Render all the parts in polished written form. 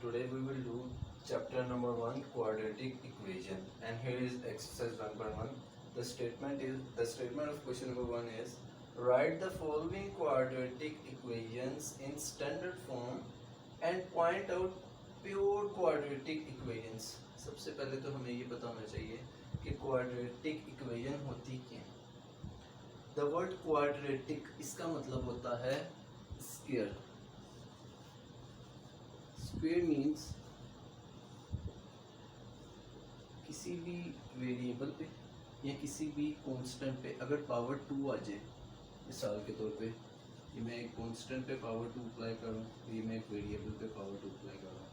Today we will do chapter number 1, quadratic equation, and here is exercise 1.1. The statement of question number 1 is, write the following quadratic equations in standard form and point out pure quadratic equations. सबसे पहले तो हमें ये पता होना चाहिए कि quadratic equation होती क्या है. The word quadratic इसका मतलब होता है square. स्क्वायर मीन्स किसी भी वेरिएबल पे या किसी भी कांस्टेंट पे अगर पावर 2 आ जाए, मिसाल के तौर पे ये मैं एक कांस्टेंट पे पावर 2 अप्लाई करूँ, ये मैं एक वेरिएबल पे पावर 2 अप्लाई करूँ,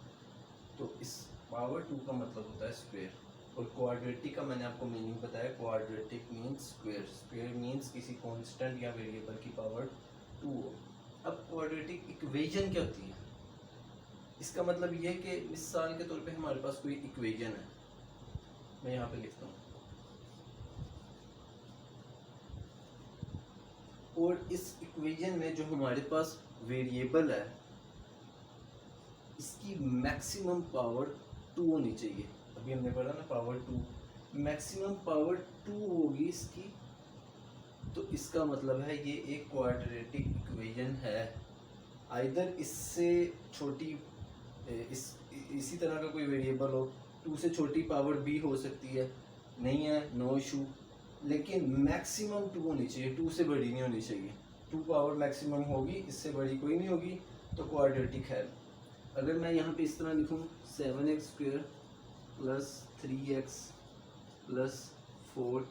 तो इस पावर 2 का मतलब होता है स्क्वायर. और क्वाड्रेटिक का मैंने आपको मीनिंग बताया. Quadratic means square. Square means किसी कांस्टेंट या वेरिएबल की पावर 2 हो. अब क्वाड्रेटिक इक्वेशन क्या होती है? इसका मतलब ये है कि मिसाल के तौर पे हमारे पास कोई इक्वेशन है, मैं यहाँ पे लिखता हूँ, और इस इक्वेशन में जो हमारे पास वेरिएबल है इसकी मैक्सिमम पावर 2 होनी चाहिए. अभी हमने पढ़ा ना पावर 2, मैक्सिमम पावर 2 होगी इसकी, तो इसका मतलब है ये एक क्वाड्रेटिक इक्वेशन है. आइदर इससे छोटी इसी तरह का कोई वेरिएबल हो, 2 से छोटी पावर भी हो सकती है, नहीं है नो इशू, लेकिन मैक्सिमम 2 होनी चाहिए, 2 से बड़ी नहीं होनी चाहिए. 2 पावर मैक्सिमम होगी, इससे बड़ी कोई नहीं होगी, तो क्वाड्रेटिक है. अगर मैं यहाँ पे इस तरह लिखूँ 7x² प्लस 3x प्लस 4,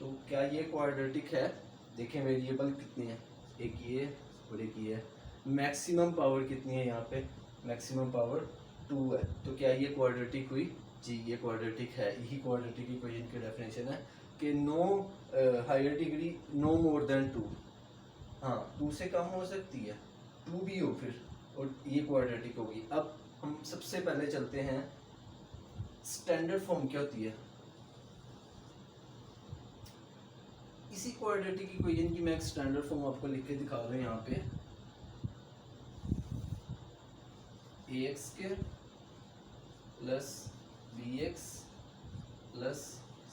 तो क्या ये क्वाड्रेटिक है? देखें वेरिएबल कितने हैं, एक ये और एक ये है. मैक्सिमम पावर कितनी है यहाँ पे? मैक्सिमम पावर 2 है. तो क्या ये क्वाड्रेटिक हुई? जी, ये क्वाड्रेटिक है. यही क्वाड्रेटिक इक्वेशन की डेफिनेशन है कि no higher degree no more than 2. हाँ, 2 से कम हो सकती है, 2 भी हो फिर, और ये क्वाड्रेटिक होगी. अब हम सबसे पहले चलते हैं स्टैंडर्ड फॉर्म क्या होती है. इसी क्वाड्रेटिक इक्वेशन की मैं एक स्टैंडर्ड फॉर्म आपको लिख के दिखा रहा हूँ यहाँ पे. ax² plus bx plus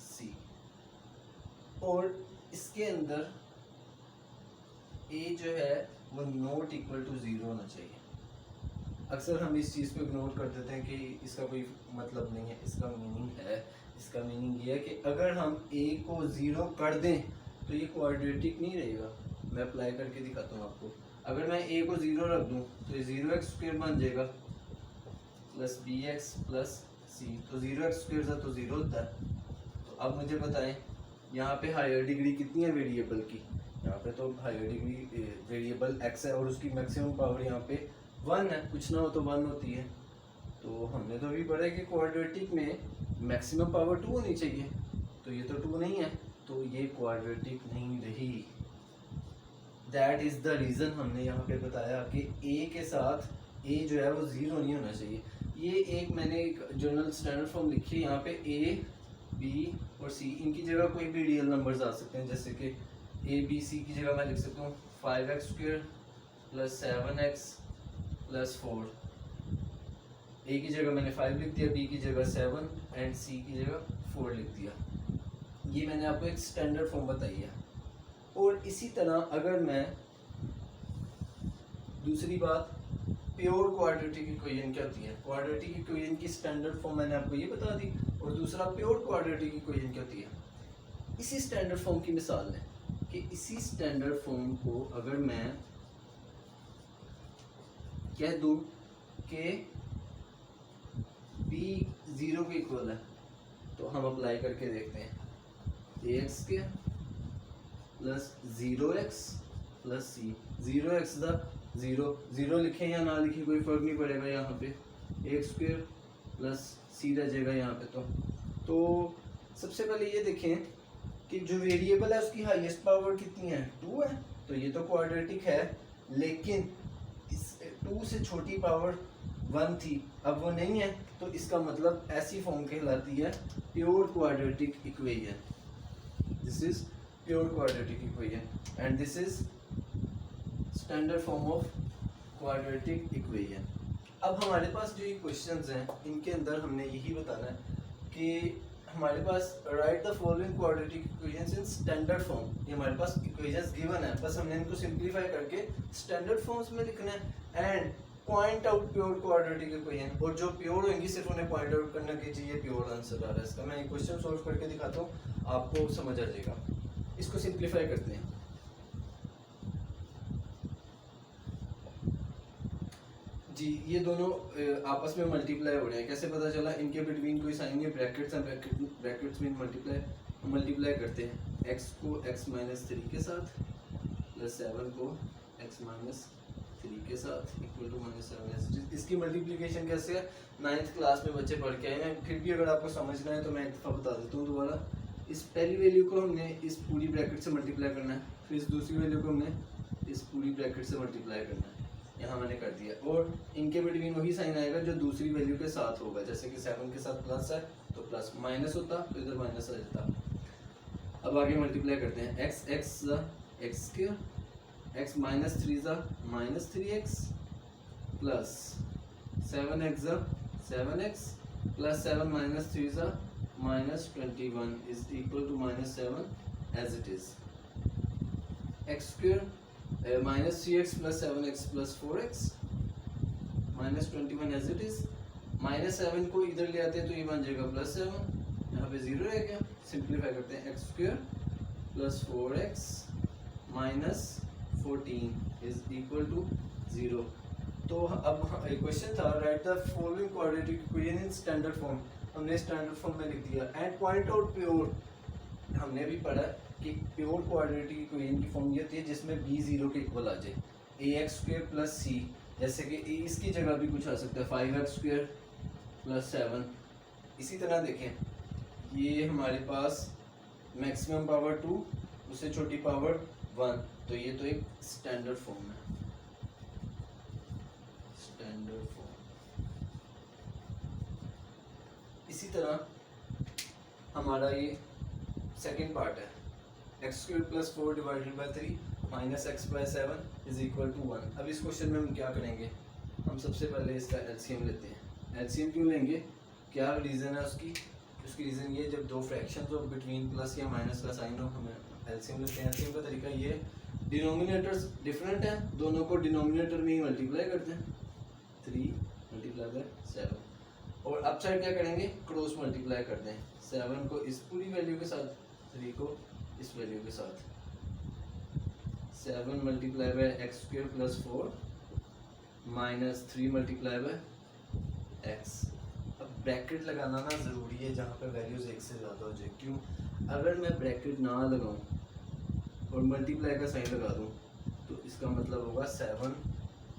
c, और इसके अंदर a जो है वो नॉट इक्वल टू 0 होना चाहिए. अक्सर हम इस चीज़ को इग्नोर कर देते हैं कि इसका कोई मतलब नहीं है. इसका मीनिंग है, इसका मीनिंग ये है कि अगर हम a को 0 कर दें तो ये क्वाड्रेटिक नहीं रहेगा. मैं अप्लाई करके दिखाता हूँ आपको. अगर मैं a को 0 रख दूँ तो ये 0x² बन जाएगा प्लस bx प्लस c, तो 0x² तो 0 होता है. तो अब मुझे बताएं यहाँ पे हायर डिग्री कितनी है वेरिएबल की? यहाँ पे तो हायर डिग्री वेरिएबल x है और उसकी मैक्सिमम पावर यहाँ पे 1 है. कुछ ना हो तो 1 होती है. तो हमने तो अभी पढ़ा है कि क्वाड्रेटिक में मैक्सिमम पावर 2 होनी चाहिए, तो ये तो 2 नहीं है, तो ये क्वाड्रेटिक नहीं रही. दैट इज़ द रीज़न हमने यहाँ पे बताया कि a के साथ a जो है वो 0 नहीं होना चाहिए. ये एक मैंने एक जनरल स्टैंडर्ड फॉर्म लिखी है. यहाँ पे a, b और c, इनकी जगह कोई भी रियल नंबर्स आ सकते हैं. जैसे कि a, b, c की जगह मैं लिख सकता हूँ 5x² plus 7x plus 4. a की जगह मैंने 5 लिख दिया, b की जगह 7 एंड c की जगह 4 लिख दिया. ये मैंने आपको एक स्टैंडर्ड फॉर्म बताई है. और इसी तरह अगर मैं दूसरी बात, प्योर क्वाड्रेटिक इक्वेशन क्या होती है? क्वाड्रेटिक इक्वेशन की स्टैंडर्ड फॉर्म मैंने आपको ये बता दी. और दूसरा प्योर क्वाड्रेटिक इक्वेशन क्या होती है? इसी स्टैंडर्ड फॉर्म की मिसाल है कि इसी स्टैंडर्ड फॉर्म को अगर मैं कह दूं कि b 0 के इक्वल है, तो हम अप्लाई करके देखते हैं. ax² plus 0x plus c. 0x the 0 लिखें या ना लिखें कोई फ़र्क नहीं पड़ेगा. यहाँ पे ax² प्लस c रह जाएगा यहाँ पे. तो सबसे पहले ये देखें कि जो वेरिएबल है उसकी हाईएस्ट पावर कितनी है? 2 है. तो ये तो क्वाड्रेटिक है, लेकिन इस 2 से छोटी पावर 1 थी, अब वो नहीं है, तो इसका मतलब ऐसी फॉर्म कहलाती है pure quadratic equation. This is pure quadratic equation and this is standard form of quadratic equation. अब हमारे पास जो ये क्वेश्चंस हैं इनके अंदर हमने यही बताना है कि हमारे पास write the following quadratic equations in standard form. ये हमारे पास इक्वेशंस गिवन है, बस हमने इनको सिंपलीफाई करके स्टैंडर्ड फॉर्म्स में लिखना है and point out pure quadratic equation, और जो प्योर होंगी सिर्फ उन्हें पॉइंट आउट करना कि जी ये प्योर आंसर आ रहा है इसका। मैं एक क्वेश्चन सॉल्व करके दिखाता हूँ, आपको समझ आ जाएगा। इसको सिंपलीफाई करते हैं। जी ये दोनों आपस में मल्टीप्लाई हो रहे हैं, कैसे पता चला? इनके बिटवीन कोई साइन है, ब्रैकेट्स हैं, ब्रैकेट्स में मल्टीप्लाई करते हैं। x को x माइनस 3 के साथ प्लस 7 को x माइनस 3 के साथ इक्वल टू -7। इसकी मल्टीप्लिकेशन कैसे है? 9th क्लास में बच्चे पढ़ के आए हैं, फिर भी अगर आपको समझना है तो मैं एक दफ़ा बता देता हूँ दोबारा। इस पहली वैल्यू को हमने इस पूरी ब्रैकेट से मल्टीप्लाई करना है, फिर इस दूसरी वैल्यू को हमने इस पूरी ब्रैकेट से मल्टीप्लाई करना है। यहाँ मैंने कर दिया, और इनके बिटवीन वही साइन आएगा जो दूसरी वैल्यू के साथ होगा। जैसे कि 7 के साथ प्लस है तो प्लस, माइनस होता तो इधर माइनस आ जाता। अब आगे मल्टीप्लाई करते हैं। x x square, x minus 3 minus 3x plus 7x 7x plus 7 minus 3 minus 21 is equal to -7 as it is. x square minus 3x plus 7x plus 4x minus 21 as it is. Minus 7 को इधर ले आते हैं तो ये बन जाएगा +7, यहाँ पे 0 रह गया। सिंप्लीफाई करते हैं, x square plus 4x minus 14 is equal to 0। तो अब क्वेश्चन था write the following quadratic equation in standard form. हमने स्टैंडर्ड फॉर्म में लिख दिया एंड पॉइंट आउट प्योर। हमने भी पढ़ा कि प्योर क्वाड्रेटिक इक्वेशन की फॉर्म ये होती है जिसमें b 0 के इक्वल आ जाए। ax स्क्वायर प्लस c, जैसे कि इसकी जगह भी कुछ आ सकता है 5x स्क्वायर प्लस 7। इसी तरह देखें, ये हमारे पास मैक्सिमम पावर 2, उससे छोटी पावर 1, तो ये तो एक स्टैंडर्ड फॉर्म है, स्टैंडर्ड फॉर्म। इसी तरह हमारा ये सेकंड पार्ट है, x square plus 4 divided by 3 minus x by 7 is equal to 1। अब इस क्वेश्चन में हम क्या करेंगे? हम सबसे पहले इसका एलसीएम लेते हैं। एलसीएम क्यों लेंगे? क्या रीज़न है उसकी? उसकी रीज़न ये, जब दो फ्रैक्शंस हो बिटवीन प्लस या माइनस का साइन हो, हमें एलसीएम लेते हैं। एलसीएम का तरीका ये, डिनोमिनेटर्स डिफरेंट हैं, दोनों को डिनोमिनेटर में ही मल्टीप्लाई करते हैं। 3 मल्टीप्लाई बाई 7, और अप साइड क्या करेंगे? क्रॉस मल्टीप्लाई करते हैं। 7 को इस पूरी वैल्यू के साथ, 3 को इस वैल्यू के साथ। 7 multiply by x square plus 4 minus 3 multiply by x. अब ब्रैकेट लगाना ना ज़रूरी है जहाँ पे वैल्यूज़ एक से ज़्यादा हो जाए। क्यों? अगर मैं ब्रैकेट ना लगाऊं और मल्टीप्लाई का साइन लगा दूं तो इसका मतलब होगा 7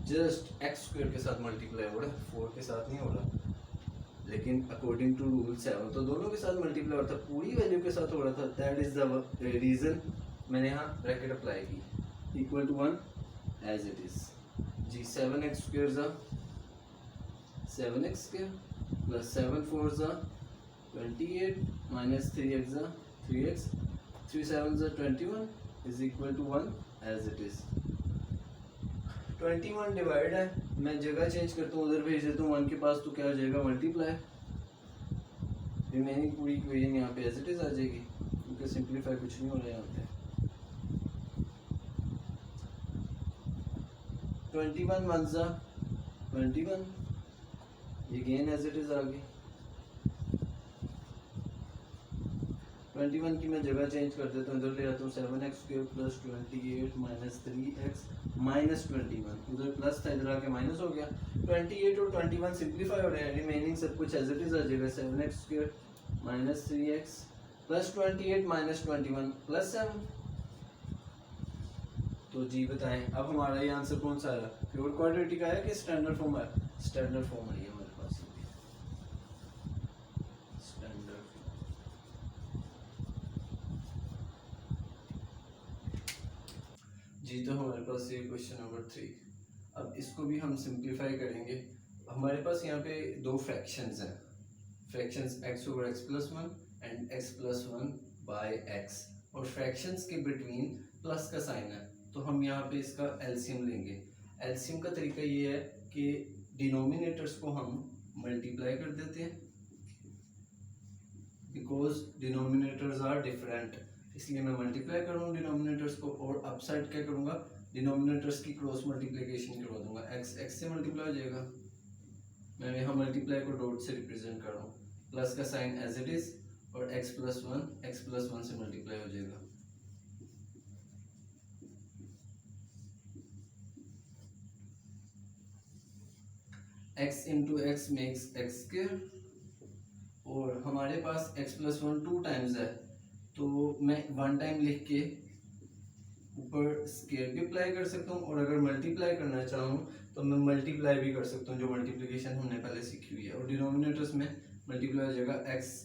जस्ट एक्स स्क्वायर के साथ मल्टीप्लाई हो रहा है, 4 के साथ नहीं हो रहा। लेकिन अकॉर्डिंग टू रूल 7 तो दोनों के साथ मल्टीप्लाई हो रहा था, पूरी वैल्यू के साथ हो रहा था। दैट इज द रीजन मैंने यहाँ ब्रैकेट अप्लाई की। Equal to 1 as it is. जी 7x square 7x square plus 7 4 28 minus 3x 3x 3 7 21 is equal to 1 as it is. 21 divide है, मैं जगह चेंज करता हूँ, उधर भेज देता हूँ 1 के पास, तो क्या हो जाएगा? मल्टीप्लाई। रिमेनिंग पूरी इक्वेशन यहाँ पे एज इट इज आ जाएगी, क्योंकि सिंप्लीफाई कुछ नहीं हो रहा है यहाँ पे। 21 1 21, ये अगेन एज इट इज आ गई। 21 की मैं जगह चेंज कर देता हूँ, इधर ले आता हूँ 7x square plus 28 minus 3x minus 21, उधर प्लस था इधर आके माइनस हो गया। 28 और 21 सिंप्लीफाई हो रहे हैं, रिमेनिंग सब कुछ एज इट इज आ जाएगा। 7x square minus 3x plus 28 minus 21 plus 7। तो जी बताएं अब हमारा ये आंसर कौन सा आया? प्योर क्वाड्रेटिक आया कि स्टैंडर्ड फॉर्म आया? स्टैंडर्ड फॉर्म आई है हमारे पास। स्टैंडर्ड जी, तो हमारे पास ये क्वेश्चन नंबर 3। अब इसको भी हम सिंप्लीफाई करेंगे। हमारे पास यहाँ पे दो फ्रैक्शंस हैं, fractions x over x plus 1 and x plus 1 by x, और फ्रैक्शंस के बिटवीन प्लस का साइन है, तो हम यहाँ पे इसका एलसीएम लेंगे। एलसीएम का तरीका ये है कि डिनोमिनेटर्स को हम मल्टीप्लाई कर देते हैं, बिकॉज डिनोमिनेटर्स आर डिफरेंट, इसलिए मैं मल्टीप्लाई करूँगा डिनोमिनेटर्स को, और अपसाइड क्या करूँगा, डिनोमिनेटर्स की क्रॉस मल्टीप्लिकेशन करवा दूंगा। एक्स एक्स से मल्टीप्लाई हो जाएगा, मैं यहाँ मल्टीप्लाई को डॉट से रिप्रेजेंट कर रहा हूँ, प्लस का साइन एज इट इज, और x प्लस वन से मल्टीप्लाई हो जाएगा। x into x makes x square, और हमारे पास x प्लस वन 2 टाइम्स है, तो मैं 1 टाइम लिख के ऊपर स्क्वायर भी अप्लाई कर सकता हूँ, और अगर मल्टीप्लाई करना चाहूँ तो मैं मल्टीप्लाई भी कर सकता हूँ, जो मल्टीप्लिकेशन हमने पहले सीखी हुई है। और डिनोमिनेटर्स में मल्टीप्लाई हो जाएगा x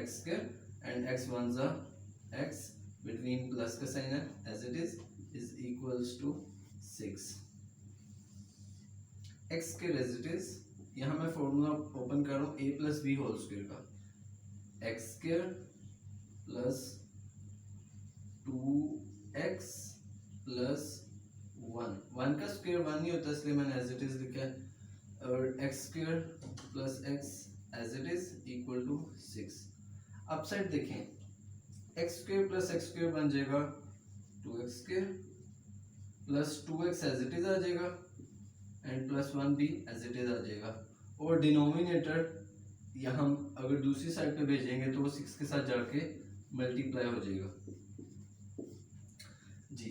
square and x one जा x, बिटवीन प्लस का साइन है as it is equals to 6 x square as it is. यहाँ मैं फॉर्मूला ओपन कर रहा हूँ a plus B whole square का, x square plus 2x plus 1 का स्क्वायर 1 नहीं होता, इसलिए मैंने एज इट इज लिखा है, और x square plus x as it is equal to 6। अब साइड देखें, x square plus x square बन जाएगा 2x square plus 2x as it is आ जाएगा, एंड प्लस 1 भी एज इट इज आ जाएगा, और डिनोमिनेटर यहाँ हम अगर दूसरी साइड पे भेजेंगे तो वो 6 के साथ जाके मल्टीप्लाई हो जाएगा जी।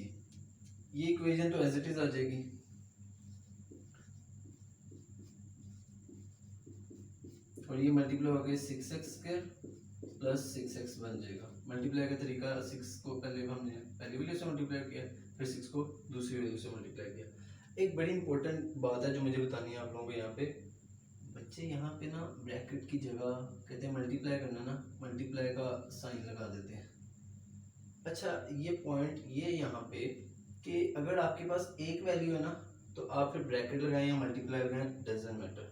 ये इक्वेशन तो एज इट इज आ जाएगी, और ये मल्टीप्लाई हो गया 6x स्क्वायर प्लस 6x बन जाएगा। मल्टीप्लाई का तरीका 6 को पहले हमने पहली वैल्यू से मल्टीप्लाई किया, फिर 6 को दूसरी वैल्यू से मल्टीप्लाई किया। एक बड़ी इंपॉर्टेंट बात है जो मुझे बतानी है आप लोगों को, यहाँ पे बच्चे यहाँ पे ना ब्रैकेट की जगह कहते हैं मल्टीप्लाई करना ना, मल्टीप्लाई का साइन लगा देते हैं। अच्छा, ये पॉइंट ये यहाँ पे कि अगर आपके पास एक वैल्यू है ना तो आप फिर ब्रैकेट लगाएं या मल्टीप्लाई लगाएं, डजंट मैटर,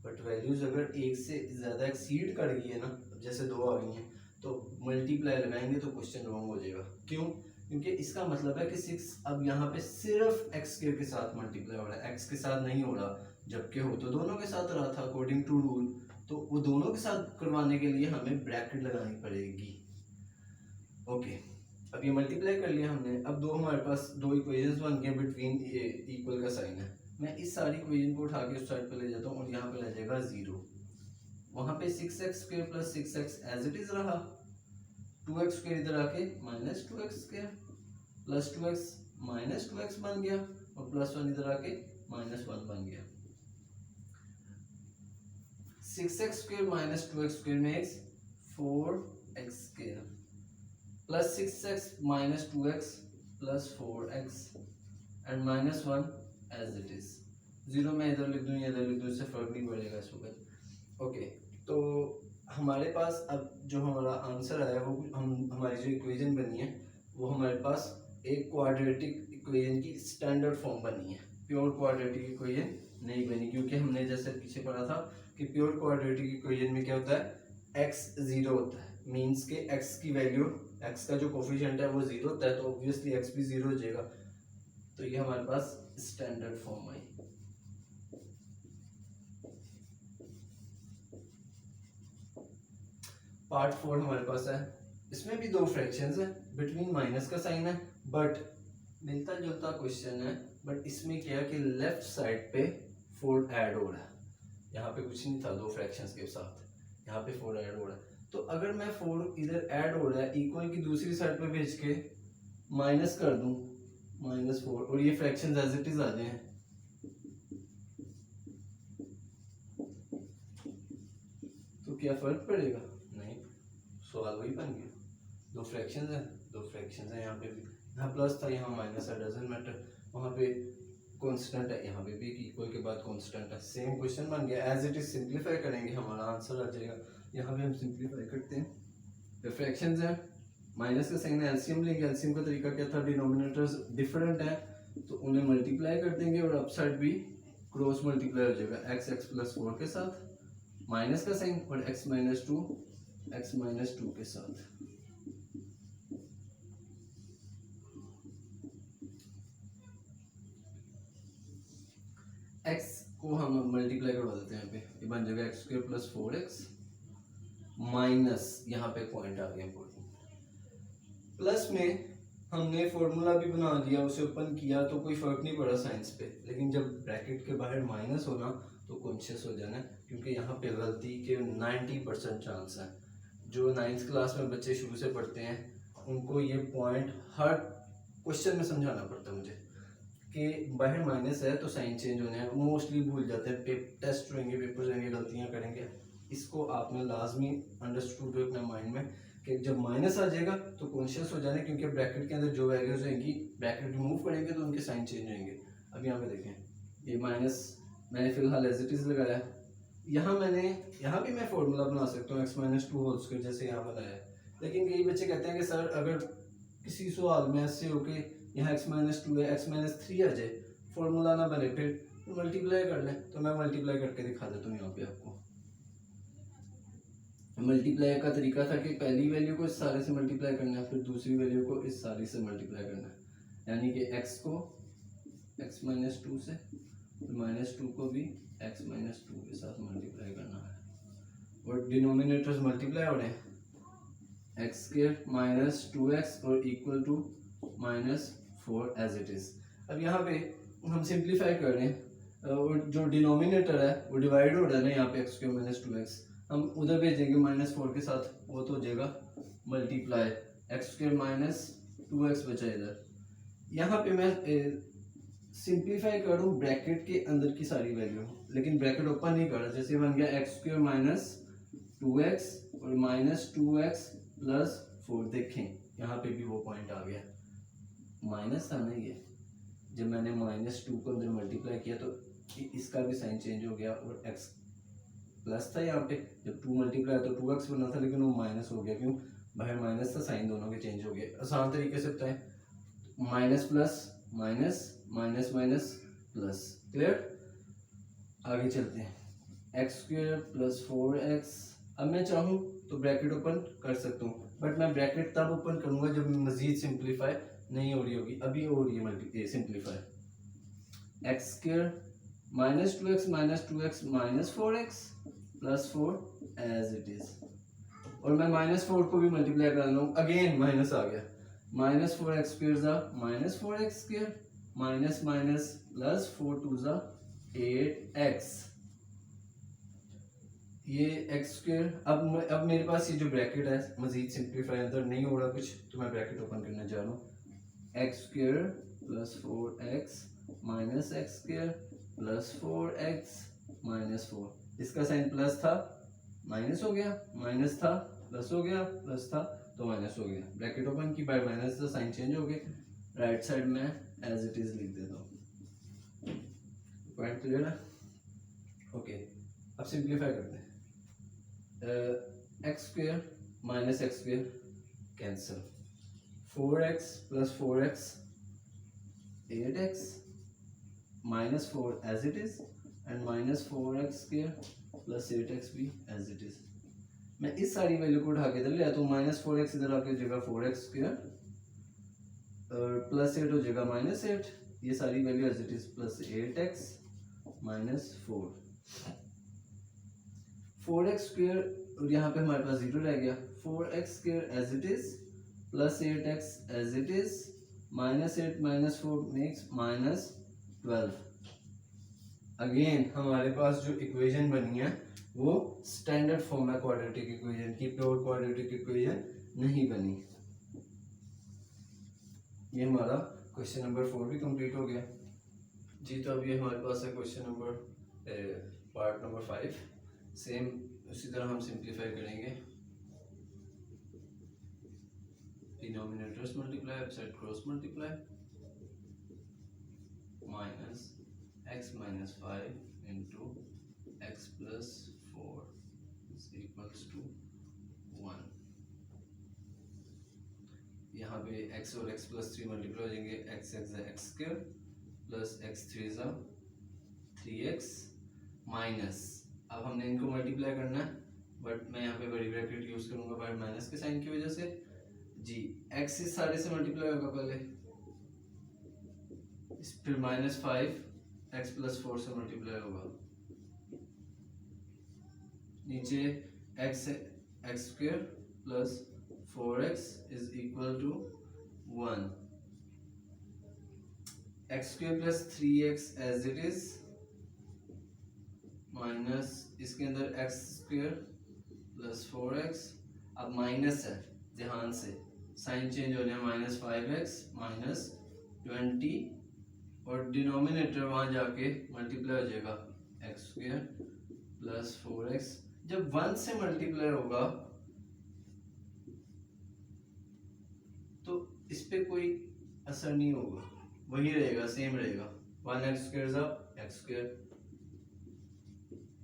बट वैल्यूज अगर एक से ज़्यादा एक्सीड कर गई है ना, जैसे 2 आ गई हैं, तो मल्टीप्लाई लगाएंगे तो क्वेश्चन रॉन्ग हो जाएगा। क्यों? क्योंकि इसका मतलब है कि 6 अब यहाँ पे सिर्फ x स्क्वायर के साथ मल्टीप्लाई हो रहा है, x के साथ नहीं हो रहा, जबकि हो तो दोनों के साथ रहा था अकॉर्डिंग टू रूल। तो वो दोनों के साथ करवाने के लिए हमें ब्रैकेट लगानी पड़ेगी। ओके, अब ये मल्टीप्लाई कर लिया हमने। अब दो हमारे पास दो इक्वेशंस बन गए, बिटवीन इक्वल का साइन है। मैं इस सारी इक्वेशन को उठा के उस साइड पे ले जाता हूँ और यहाँ पे ले जाएगा 0। वहाँ पे 6x square plus 6x as it is रहा, 2x स्क्वायर इधर आके minus 2x square plus 2x minus 2x बन गया, और प्लस 1 इधर आके माइनस 1 बन गया। 6x square minus 2x square makes 4x square plus 6x minus 2x plus 4x and minus 1 as it is. 0 मैं इधर लिख दूँ या इधर लिख दूँ, इससे फर्क नहीं पड़ेगा इस वक्त। ओके, तो हमारे पास अब जो हमारा आंसर आया वो हमारी जो इक्वेशन बनी है वो हमारे पास एक क्वाड्रेटिक इक्वेशन की स्टैंडर्ड फॉर्म बनी है। प्योर क्वाड्रेटिक इक्वेशन नहीं बनी, क्योंकि हमने जैसे पीछे पढ़ा था कि प्योर क्वाड्रेटिक इक्वेशन में क्या होता है, x 0 होता है, मीन्स के x की वैल्यू, x का जो कोफिशिएंट है वो 0 होता है, तो ऑब्वियसली x भी 0 हो जाएगा। तो ये हमारे पास स्टैंडर्ड फॉर्म आई। पार्ट 4 हमारे पास है, इसमें भी दो फ्रैक्शंस है, बिटवीन माइनस का साइन है, बट मिलता जुलता क्वेश्चन है, बट इसमें क्या है कि लेफ्ट साइड पे 4 ऐड हो रहा है, यहाँ पे कुछ नहीं था दो फ्रैक्शंस के साथ, यहाँ पे 4 ऐड हो रहा है। तो अगर मैं 4 इधर ऐड हो रहा है इक्वल की दूसरी साइड पे भेज के माइनस कर दूं -4, और ये फ्रैक्शंस एज इट इज आ जाए, तो क्या फर्क पड़ेगा? नहीं, सवाल वही बन गया। दो फ्रैक्शंस हैं यहाँ पे भी, यहाँ प्लस था यहाँ माइनस है, डजंट मैटर। वहाँ पे कांस्टेंट है, यहाँ पे भी इक्वल के बाद कांस्टेंट है, सेम क्वेश्चन बन गया। एज इट इज सिंपलीफाई करेंगे हमारा आंसर आ जाएगा। यहाँ पे हम सिंपलीफाई करते हैं, फ्रैक्शंस हैं, माइनस का साइन है, एलसीएम लेंगे। एलसीएम का तरीका क्या था, डिनोमिनेटर्स डिफरेंट है तो उन्हें मल्टीप्लाई कर देंगे, और अपसाइड भी क्रॉस मल्टीप्लाई हो जाएगा, x प्लस 4 के साथ माइनस का साइन, और x माइनस 2 के साथ। x को हम मल्टीप्लाई करवा देते हैं, यहाँ पे ये बन जाएगा x square plus 4x minus, यहाँ पे पॉइंट आ गया इम्पोर्टेंट, प्लस में हमने फॉर्मूला भी बना लिया, उसे ओपन किया तो कोई फर्क नहीं पड़ा साइंस पे, लेकिन जब ब्रैकेट के बाहर माइनस होना तो कॉन्शियस हो जाना, क्योंकि यहाँ पे गलती के 90% चांस है। जो 9th क्लास में बच्चे शुरू से पढ़ते हैं उनको ये पॉइंट हर क्वेश्चन में समझाना पड़ता है मुझे कि बाहर माइनस है तो साइन चेंज होने हैं, मोस्टली भूल जाते हैं, टेस्ट होंगे, पेपर्स होंगे, गलतियाँ करेंगे। इसको आपने लाजमी अंडरस्टूड अपने माइंड में कि जब माइनस आ जाएगा तो कॉन्शियस हो जाना, क्योंकि ब्रैकेट के अंदर जो वैल्यूज होंगी ब्रैकेट रिमूव करेंगे तो उनके साइन चेंज होंगे। अब यहाँ पे देखें ये माइनस मैंने फिलहाल एज इट इज़ लगाया, यहाँ भी मैं फॉर्मूला बना सकता हूँ x-2 होल स्क्वायर जैसे यहाँ बनाया है, लेकिन कई बच्चे कहते हैं कि सर अगर किसी सवाल में ऐसे हो के यहाँ x-2 है x-3 आ जाए, फॉर्मूला ना बने, फिर मल्टीप्लाई कर लें। तो मैं मल्टीप्लाई करके दिखा देता हूँ यहाँ पे आपको। मल्टीप्लाई का तरीका था कि पहली वैल्यू को इस सारे से मल्टीप्लाई करना है, फिर दूसरी वैल्यू को इस सारी से मल्टीप्लाई करना है, यानी कि x को x-2 से, -2 को भी x-2 के साथ मल्टीप्लाई करना है, और डिनोमिनेटर्स मल्टीप्लाई हो रहे हैं, x² - 2x और equal to -4 as it is. अब यहाँ पे हम सिंप्लीफाई कर रहे हैं, और जो डिनोमिनेटर है वो डिवाइड हो रहा है ना यहाँ पे x² - 2x, हम उधर भेजेंगे -4 के साथ, वो तो हो जाएगा मल्टीप्लाई, x² - 2x बचा इधर। यहाँ पे मैं सिंप्लीफाई करूँ ब्रैकेट के अंदर की सारी वैल्यू, लेकिन ब्रैकेट ओपन नहीं कर रहा, जैसे बन गया x² - 2x और -2x + 4। देखें यहाँ पे भी वो पॉइंट आ गया, माइनस था ना ये, जब मैंने -2 को अंदर मल्टीप्लाई किया तो इसका भी साइन चेंज हो गया, और x प्लस था यहाँ पे, जब 2 मल्टीप्लाई तो 2x बना था, लेकिन वो माइनस हो गया, क्यों, बाहर माइनस था, साइन दोनों के चेंज हो गए। आसान तरीके से बताएं, minus plus minus, minus minus plus, clear. आगे चलते हैं, x² + 4x। अब मैं चाहूँ तो ब्रैकेट ओपन कर सकता हूँ, बट मैं ब्रैकेट तब ओपन करूँगा जब मजीद सिंप्लीफाई नहीं हो रही होगी, अभी हो रही है simplify. x² - 2x - 2x - 4x + 4 as it is, और मैं -4 को भी मल्टीप्लाई करा लूँ, अगेन माइनस आ गया, -4x² - 4x², minus minus plus 4 2 8x, ये x²। अब मेरे पास ये जो ब्रैकेट है मजीद सिंप्लीफाई अंदर नहीं हो रहा कुछ, तो मैं ब्रैकेट ओपन करने जा रहा हूँ, x² + 4x - x² + 4x - 4, इसका साइन प्लस था माइनस हो गया, माइनस था प्लस हो गया, प्लस था तो माइनस हो गया, ब्रैकेट ओपन की, बाय माइनस का साइन चेंज हो गया, राइट साइड में एज इट इज लिख देता हूँ। पॉइंट क्लियर है? ओके, अब सिंप्लीफाई करते हैं, x² - x² cancel, 4x + 4x 8x, -4 as it is, and -4x² + 8x भी एज इट इज। मैं इस सारी वैल्यू को उठा के इधर ले आता हूँ, -4x इधर आके हो जाएगा 4x² और +8 हो जाएगा -8, ये सारी value as it is, +8x - 4, 4x² और यहाँ पे हमारे पास 0 रह गया, 4x² as it is +8x as it is, -8 - 4 makes -12। Again हमारे पास जो इक्वेशन बनी है वो स्टैंडर्ड फॉर्म है क्वाड्रेटिक इक्वेशन की, प्योर क्वाड्रेटिक इक्वेशन नहीं बनी। ये हमारा क्वेश्चन नंबर 4 भी कंप्लीट हो गया जी। तो अभी हमारे पास है question number part number 5, same उसी तरह हम सिंप्लीफाई करेंगे, denominators multiply, upside cross multiply, -x - 5 into x + 4 is equals to 1। यहाँ पे x और x + 3 मल्टीप्लाई हो जाएंगे, x x² + x3 3x minus, अब हमने इनको मल्टीप्लाई करना है, बट मैं यहाँ पे बड़ी ब्रैकेट यूज करूंगा बाहर माइनस के साइन की वजह से जी। x इस सारे से मल्टीप्लाई होगा पहले, फिर -5 एक्स प्लस 4 से मल्टीप्लाई होगा, नीचे x x square plus 4x is equal to 1, x square plus 3x as it is minus इसके अंदर एक्स स्क्वायर प्लस 4x, अब माइनस है ध्यान से साइन चेंज हो जाए, माइनस 5x माइनस 20 और डिनोमिनेटर वहां जाके मल्टीप्लाई हो जाएगा एक्स स्क्वायर प्लस 4x। जब 1 से मल्टीप्लाई होगा तो इस पे कोई असर नहीं होगा, वही रहेगा, सेम रहेगा। 1x स्क्वायर जा एक्स स्क्वायर,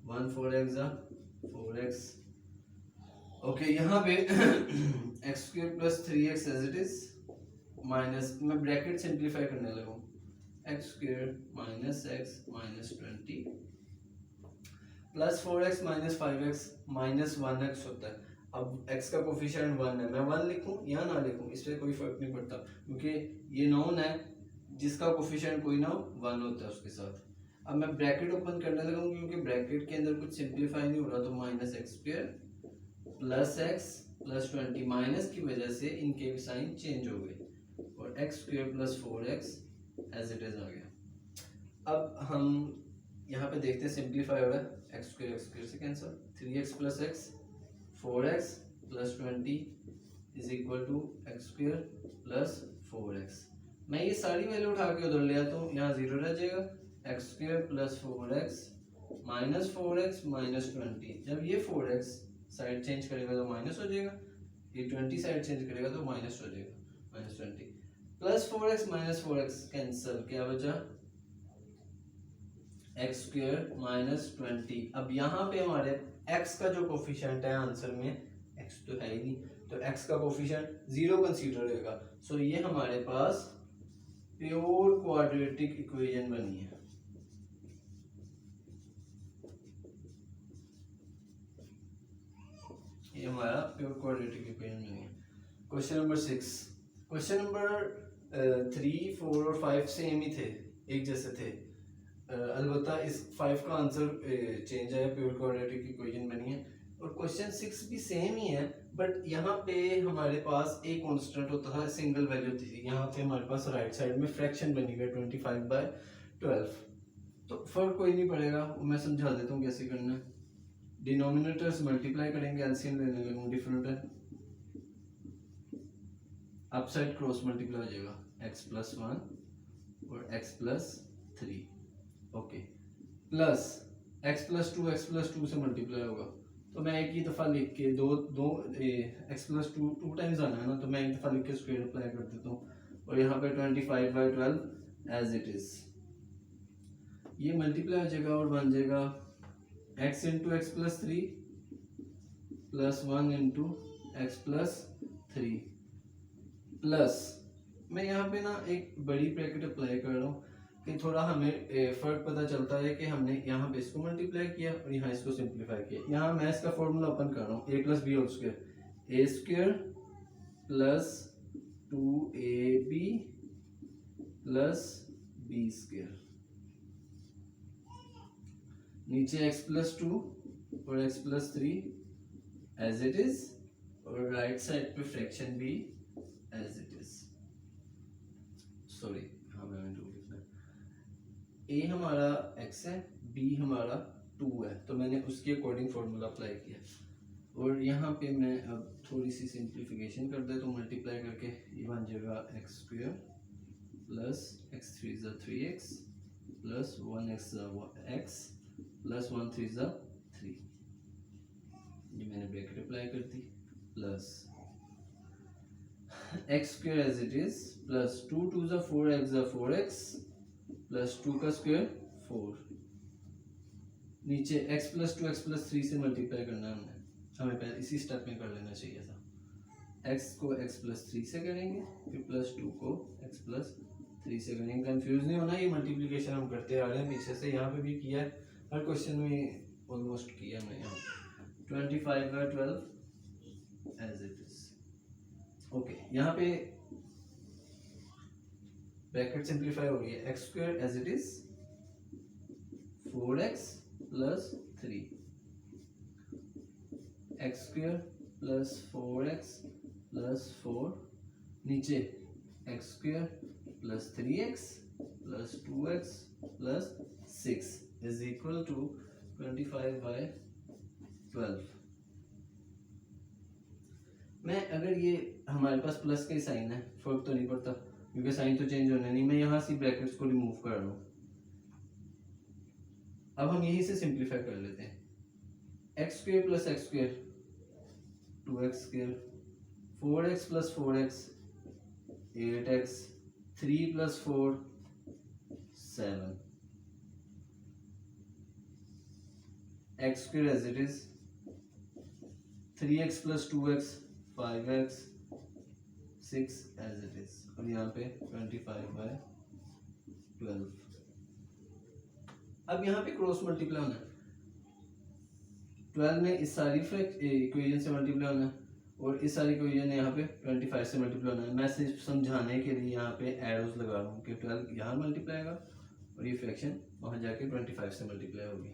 1 4x जा 4x। ओके यहाँ पे x square plus 3x as it is minus, मैं ब्रैकेट सिंप्लीफाई करने लगा हूँ, x square minus x minus 20 plus 4x minus 5x minus 1x होता है। अब x का कोफिशिएंट 1 है, मैं 1 लिखूं या ना लिखूं इससे कोई फर्क नहीं पड़ता, क्योंकि ये नोन है जिसका कोफिशिएंट कोई ना हो 1 होता है उसके साथ। अब मैं ब्रैकेट ओपन करने लगा हूं क्योंकि ब्रैकेट के अंदर कुछ सिंप्लीफाई नहीं हो रहा, तो minus x square plus x plus 20, minus की वजह से इनके भी साइन चेंज हो गए और x square plus 4x as it is आ गया। अब हम यहाँ पे देखते हैं सिंप्लीफाई हो रहा है, एक्स स्क्वायर से cancel, 3x plus x 4x plus 20 is equal to x square plus 4x। मैं ये सारी वैल्यू उठा के उधर ले आता हूँ, यहाँ 0 रह जाएगा, x square plus 4x minus 4x minus 20। जब ये 4x साइड चेंज करेगा तो माइनस हो जाएगा, ये 20 साइड चेंज करेगा तो माइनस हो जाएगा, minus 20 plus 4x minus 4x cancel, क्या बचा एक्स स्क्वायर माइनस 20। अब यहाँ पे हमारे x का जो कोफिशिएंट है आंसर में, x तो है ही नहीं, तो x का कोफिशिएंट 0 कंसीडर होगा। सो ये हमारे पास प्योर क्वाड्रेटिक इक्वेशन बनी है। ये हमारा प्योर क्वाड्रेटिक इक्वेशन बनी है। क्वेश्चन नंबर 6, क्वेश्चन नंबर 3 4 और 5 सेम ही थे, एक जैसे थे, अलबत्ता इस 5 का आंसर चेंज है, प्योर क्वाड्रेटिक इक्वेशन बनी है। और क्वेश्चन 6 भी सेम ही है, बट यहाँ पे हमारे पास एक कांस्टेंट होता था, सिंगल वैल्यू थी, यहाँ पे हमारे पास राइट साइड में फ्रैक्शन बनी हुई है 25/12। तो फर्क कोई नहीं पड़ेगा, मैं समझा देता हूँ कैसे करना है। डिनोमिनेटर्स मल्टीप्लाई करेंगे, एलसीएम लेने लगूँ, डिफरेंट है, अपसाइड क्रॉस मल्टीप्लाई हो जाएगा, x प्लस 1 और x plus 3, okay, plus x plus 2 से मल्टीप्लाई होगा, तो मैं एक ही दफ़ा लिख के x प्लस 2 टाइम्स आना है ना, तो मैं एक दफ़ा लिख के स्क्वायर अप्लाई कर देता हूँ और यहाँ पे 25/12 एज इट इज, ये मल्टीप्लाई हो जाएगा और बन जाएगा x into x plus 3 plus 1 into x plus 3 plus, मैं यहाँ पे ना एक बड़ी ब्रैकेट अप्लाई कर रहा हूँ कि थोड़ा हमें फर्क पता चलता है कि हमने यहाँ पे इसको मल्टीप्लाई किया और यहाँ इसको सिंप्लीफाई किया। यहाँ मैं इसका फॉर्मूला ओपन कर रहा हूँ, a plus B whole square, A square plus 2ab plus B square, नीचे x प्लस 2 और x plus 3 as it is और राइट साइड पे फ्रैक्शन भी एज इट इज। सॉरी, हाँ मैंने जो लिखना है, a हमारा x है, b हमारा 2 है, तो मैंने उसके अकॉर्डिंग फॉर्मूला अप्लाई किया और यहाँ पे मैं अब थोड़ी सी सिंप्लीफिकेशन कर देता हूँ, मल्टीप्लाई करके ये बन जाएगा एक्स स्क्वायर प्लस एक्स 3 ज़ा 3x प्लस 1x ज़ा x प्लस 1 3 ज़ा 3, ये मैंने ब्रैकेट अप्लाई कर दी, plus x square as it is plus 2 2 ज़ा 4x ज़ा 4x प्लस 2 का स्क्वायर 4, नीचे x प्लस 2 x प्लस 3 से मल्टीप्लाई करना है हमें पहले इसी स्टेप में कर लेना चाहिए था। x को x प्लस 3 से करेंगे, फिर प्लस 2 को x प्लस 3 से करेंगे। कंफ्यूज नहीं होना, ये मल्टीप्लिकेशन हम करते आ रहे हैं पीछे से, यहाँ पे भी किया है, हर क्वेश्चन में ऑलमोस्ट किया मैं यहाँ 25/12 एज इट इज। ओके, यहाँ पे ब्रैकेट सिंप्लीफाई हो गई है, x square as it is 4x plus 3, x square plus 4x plus 4, नीचे x square plus 3x plus 2x plus 6 is equal to 25/12। मैं अगर ये हमारे पास प्लस का ही साइन है, फर्क तो नहीं पड़ता क्योंकि साइन तो चेंज होना नहीं, मैं यहाँ से ब्रैकेट्स को रिमूव कर रहा हूँ। अब हम यहीं से सिंप्लीफाई कर लेते हैं। X square plus x square 2x square, 4x plus 4x 8x, 3 plus 4 7, x square as it is, 3x plus 2x 5x, 6 as it is, और यहाँ पे 25/12। अब यहाँ पे क्रॉस मल्टीप्लाई होना है, 12 में इस सारी इक्वेशन से मल्टीप्लाई होना है और इस सारी इक्वेशन यहाँ पे 25 से मल्टीप्लाई होना है। मैं सिर्फ समझाने के लिए यहाँ पे एरोस लगा रहा हूँ कि 12 यहाँ मल्टीप्लाई होगा और ये फ्रैक्शन वहाँ जाके 25 से मल्टीप्लाई होगी।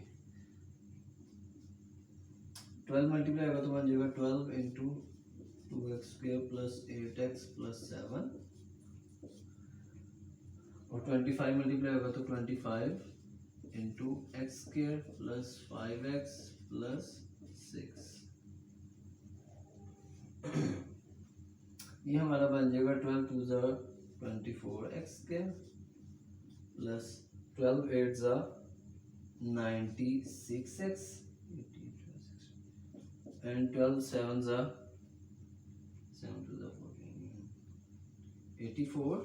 12 मल्टीप्लाई होगा तो बन जाएगा 12 into 2x square plus 8x plus 7, और 25 मल्टीप्लाई होगा तो 25 into x square plus 5x plus 6। ये हमारा बन जाएगा 12 2 ज़ा 24x स्क्वायर प्लस 12 8 ज़ा 96x and 12 7 ज़ा 7 2 ज़ा 14 84,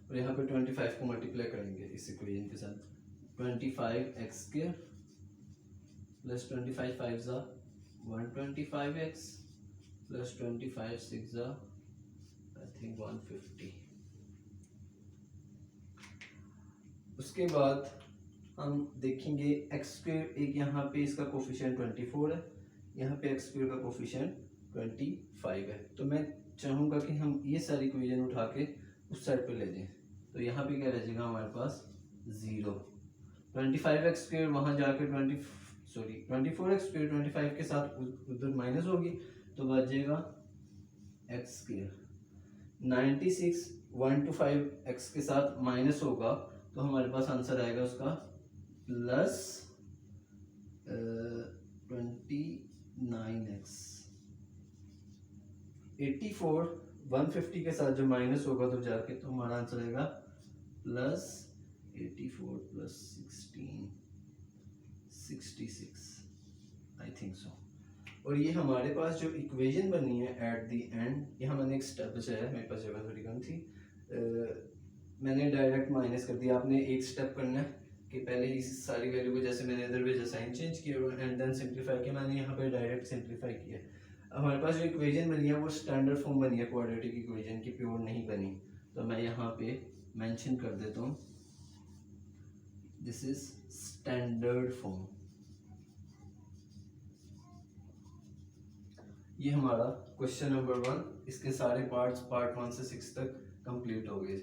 और यहाँ पे 25 को मल्टीप्लाई करेंगे इस इक्वेशन के साथ, 25x स्क्वायर प्लस 25 5 ज़ा 125x प्लस 25 6 ज़ा आई थिंक 150। उसके बाद हम देखेंगे एक्स स्क्वायर, एक यहाँ पे इसका कोफिशिएंट 24 है, यहाँ पे एक्स स्क्वायर का कोफिशिएंट 25 है, तो मैं चाहूँगा कि हम ये सारी इक्वेशन उठा के उस साइड पे ले जाएं। तो यहाँ पे क्या रह जाएगा हमारे पास 0, 25x स्क्वायर वहाँ जाके 24x स्क्वायर 25 के साथ उधर माइनस होगी तो बच जाएगा एक्स स्क्वायर। 96 1 to 5 x के साथ माइनस होगा तो हमारे पास आंसर आएगा उसका प्लस 29x। 84 150 के साथ जो माइनस होगा तो जाके तो हमारा आंसर आएगा plus 84 plus 16 66 I think so. और ये हमारे पास जो इक्वेशन बनी है एट द एंड, यहाँ मैंने एक स्टेप बचाया है, मेरे पास जगह थोड़ी कम थी, मैंने डायरेक्ट माइनस कर दिया। आपने एक स्टेप करना है कि पहले इस सारी वैल्यू को जैसे मैंने इधर भेजा साइन चेंज किया और एंड देन सिंप्लीफाई किया, मैंने यहाँ पे डायरेक्ट सिंप्लीफाई किया। हमारे पास जो इक्वेशन बनी है वो स्टैंडर्ड फॉर्म बनी है क्वाड्रेटिक इक्वेशन की, प्योर नहीं बनी, तो मैं यहाँ पे मेंशन कर देता हूँ दिस इज स्टैंडर्ड फॉर्म। ये हमारा क्वेश्चन नंबर 1, इसके सारे पार्ट्स पार्ट 1 से 6 तक कंप्लीट हो गए।